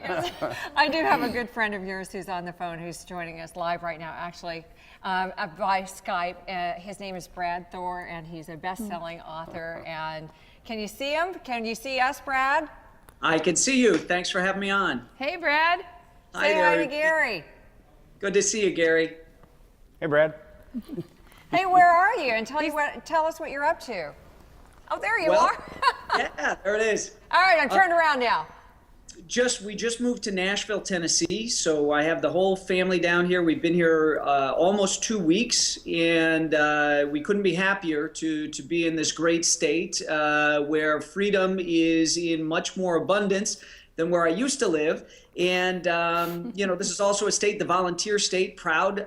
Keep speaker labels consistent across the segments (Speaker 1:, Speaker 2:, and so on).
Speaker 1: I do have a good friend of yours who's on the phone who's joining us live right now, actually, by Skype. His name is Brad Thor, and he's a best-selling author. And can you see him? Can you see us, Brad?
Speaker 2: I can see you. Thanks for having me on.
Speaker 1: Hey, Brad.
Speaker 2: Hi
Speaker 1: Say
Speaker 2: there.
Speaker 1: hi to Gary.
Speaker 2: Good to see you, Gary.
Speaker 3: Hey, Brad.
Speaker 1: Hey, where are you? And tell us what you're up to. Oh, there you are.
Speaker 2: Yeah, there it is.
Speaker 1: All right, I'm turned around now.
Speaker 2: We just moved to Nashville, Tennessee, so I have the whole family down here. We've been here almost 2 weeks, and we couldn't be happier to be in this great state where freedom is in much more abundance than where I used to live. And you know, this is also a state, the volunteer state, proud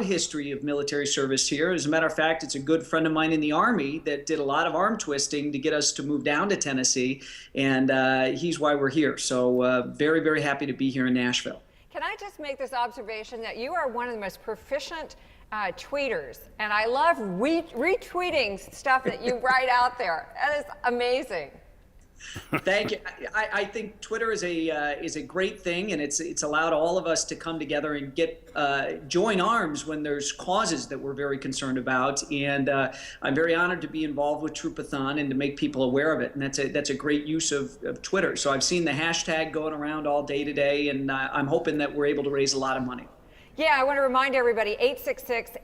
Speaker 2: history of military service here. As a matter of fact, it's a good friend of mine in the Army that did a lot of arm twisting to get us to move down to Tennessee, and he's why we're here. So very, very happy to be here in Nashville.
Speaker 1: Can I just make this observation that you are one of the most proficient tweeters, and I love retweeting stuff that you write out there. That is amazing.
Speaker 2: Thank you. I think Twitter is a great thing, and it's allowed all of us to come together and get join arms when there's causes that we're very concerned about. And I'm very honored to be involved with Troopathon and to make people aware of it. And that's a great use of Twitter. So I've seen the hashtag going around all day today, and I'm hoping that we're able to raise a lot of money.
Speaker 1: Yeah, I want to remind everybody,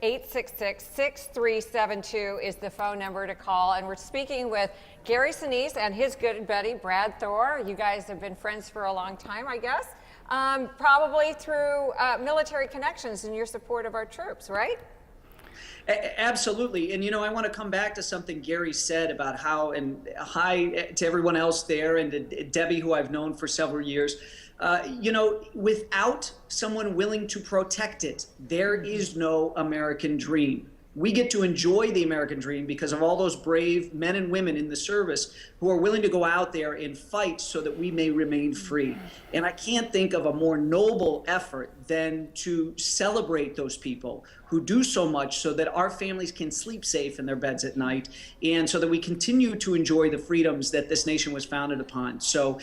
Speaker 1: 866-866-6372 is the phone number to call. And we're speaking with Gary Sinise and his good buddy, Brad Thor. You guys have been friends for a long time, I guess, probably through military connections and your support of our troops, right?
Speaker 2: Absolutely. And, you know, I want to come back to something Gary said about how, and hi to everyone else there, and to Debbie, who I've known for several years. You know, without someone willing to protect it, there is no American dream. We get to enjoy the American dream because of all those brave men and women in the service who are willing to go out there and fight so that we may remain free. And I can't think of a more noble effort than to celebrate those people who do so much so that our families can sleep safe in their beds at night, and so that we continue to enjoy the freedoms that this nation was founded upon. So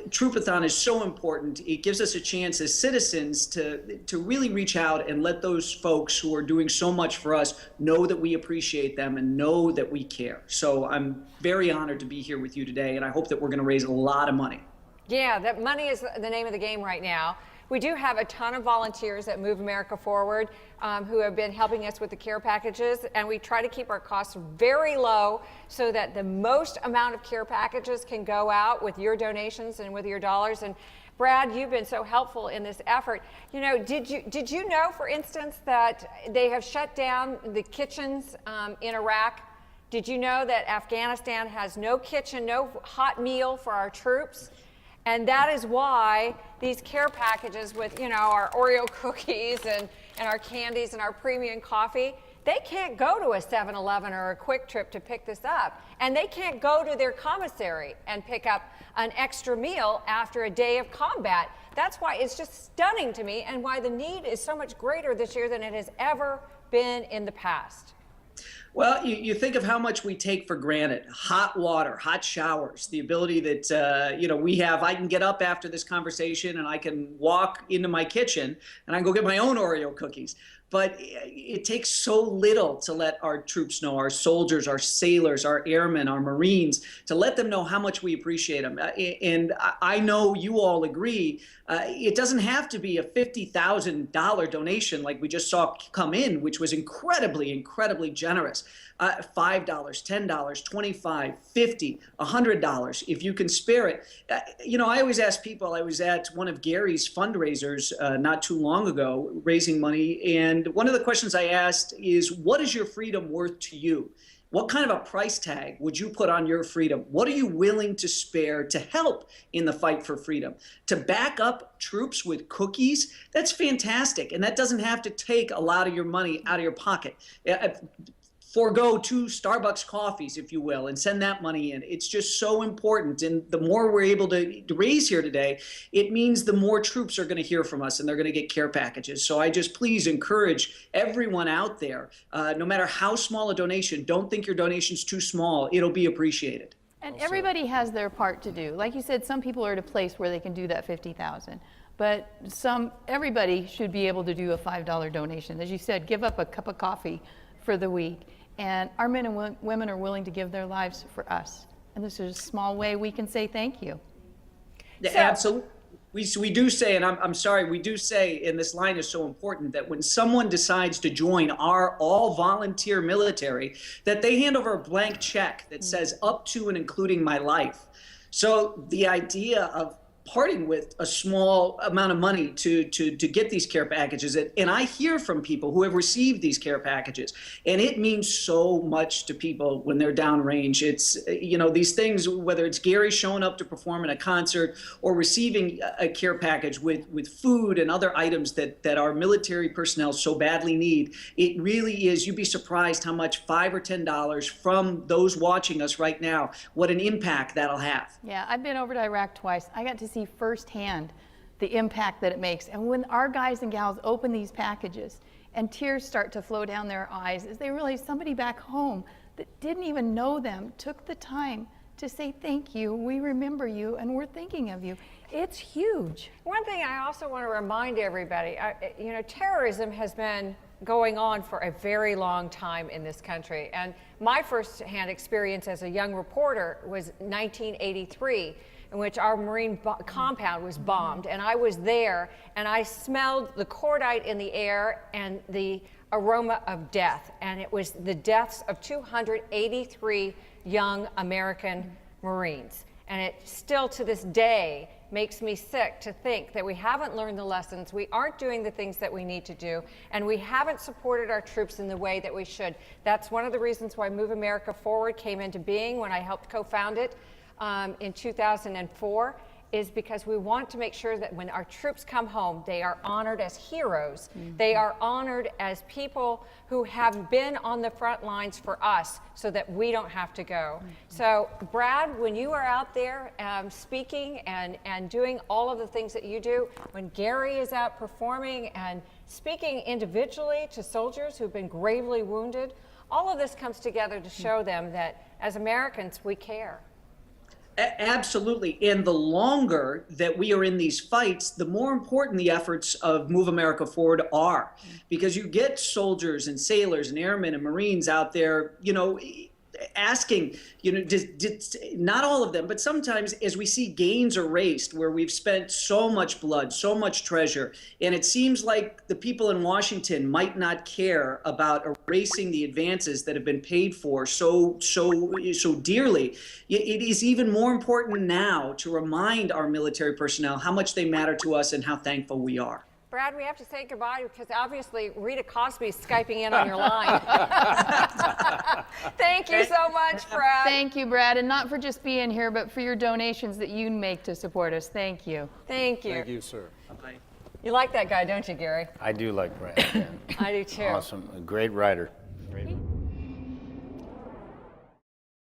Speaker 2: Troopathon is so important. It gives us a chance as citizens to really reach out and let those folks who are doing so much for us know that we appreciate them and know that we care. So I'm very honored to be here with you today, and I hope that we're going to raise a lot of money.
Speaker 1: Yeah, that money is the name of the game right now. We do have a ton of volunteers at Move America Forward who have been helping us with the care packages, and we try to keep our costs very low so that the most amount of care packages can go out with your donations and with your dollars. And Brad, you've been so helpful in this effort. You know, did you know, for instance, that they have shut down the kitchens in Iraq? Did you know that Afghanistan has no kitchen, no hot meal for our troops? And that is why these care packages with, you know, our Oreo cookies and our candies and our premium coffee, they can't go to a 7-Eleven or a Quick Trip to pick this up. And they can't go to their commissary and pick up an extra meal after a day of combat. That's why it's just stunning to me, and why the need is so much greater this year than it has ever been in the past.
Speaker 2: Well, you think of how much we take for granted. Hot water, hot showers, the ability that, you know, we have. I can get up after this conversation and I can walk into my kitchen and I can go get my own Oreo cookies. But it takes so little to let our troops know, our soldiers, our sailors, our airmen, our Marines, to let them know how much we appreciate them. And I know you all agree, it doesn't have to be a $50,000 donation like we just saw come in, which was incredibly, incredibly generous. $5, $10, $25, $50, $100, if you can spare it. You know, I always ask people, I was at one of Gary's fundraisers not too long ago, raising money, and one of the questions I asked is, what is your freedom worth to you? What kind of a price tag would you put on your freedom? What are you willing to spare to help in the fight for freedom? To back up troops with cookies, that's fantastic. And that doesn't have to take a lot of your money out of your pocket. Forgo 2 Starbucks coffees, if you will, and send that money in. It's just so important. And the more we're able to raise here today, it means the more troops are going to hear from us and they're going to get care packages. So I just please encourage everyone out there, no matter how small a donation, don't think your donation's too small. It'll be appreciated.
Speaker 3: And everybody has their part to do. Like you said, some people are at a place where they can do that 50,000. But everybody should be able to do a $5 donation. As you said, give up a cup of coffee for the week. And our men and women are willing to give their lives for us. And this is a small way we can say thank you.
Speaker 2: Yeah, absolutely. We do say, and I'm sorry, we do say, and this line is so important, that when someone decides to join our all-volunteer military, that they hand over a blank check that says up to and including my life. So the idea of parting with a small amount of money to get these care packages. And I hear from people who have received these care packages, and it means so much to people when they're downrange. It's, you know, these things, whether it's Gary showing up to perform in a concert or receiving a care package with food and other items that our military personnel so badly need, it really is, you'd be surprised how much $5 or $10 from those watching us right now, what an impact that'll have.
Speaker 3: Yeah, I've been over to Iraq twice. I got to see firsthand the impact that it makes. And when our guys and gals open these packages and tears start to flow down their eyes as they realize somebody back home that didn't even know them took the time to say thank you, we remember you, and we're thinking of you. It's huge.
Speaker 1: One thing I also want to remind everybody, you know, terrorism has been going on for a very long time in this country. And my first-hand experience as a young reporter was 1983, in which our Marine compound was bombed. And I was there, and I smelled the cordite in the air and the aroma of death. And it was the deaths of 283 young American Marines. And it still, to this day, makes me sick to think that we haven't learned the lessons, we aren't doing the things that we need to do, and we haven't supported our troops in the way that we should. That's one of the reasons why Move America Forward came into being when I helped co-found it in 2004, is because we want to make sure that when our troops come home, they are honored as heroes. Mm-hmm. They are honored as people who have been on the front lines for us so that we don't have to go. Mm-hmm. So Brad, when you are out there speaking and doing all of the things that you do, when Gary is out performing and speaking individually to soldiers who've been gravely wounded, all of this comes together to show them that as Americans, we care.
Speaker 2: Absolutely. And the longer that we are in these fights, the more important the efforts of Move America Forward are. Because you get soldiers and sailors and airmen and Marines out there, you know, asking, you know, not all of them, but sometimes as we see gains erased where we've spent so much blood, so much treasure, and it seems like the people in Washington might not care about erasing the advances that have been paid for so dearly. It is even more important now to remind our military personnel how much they matter to us and how thankful we are.
Speaker 1: Brad, we have to say goodbye because obviously Rita Cosby is Skyping in on your line. Thank you so much, Brad.
Speaker 3: Thank you, Brad, and not for just being here, but for your donations that you make to support us. Thank you.
Speaker 1: Thank you.
Speaker 4: Thank you, sir.
Speaker 1: You like that guy, don't you, Gary?
Speaker 5: I do like Brad. Yeah.
Speaker 1: I do too.
Speaker 5: Awesome. A great writer.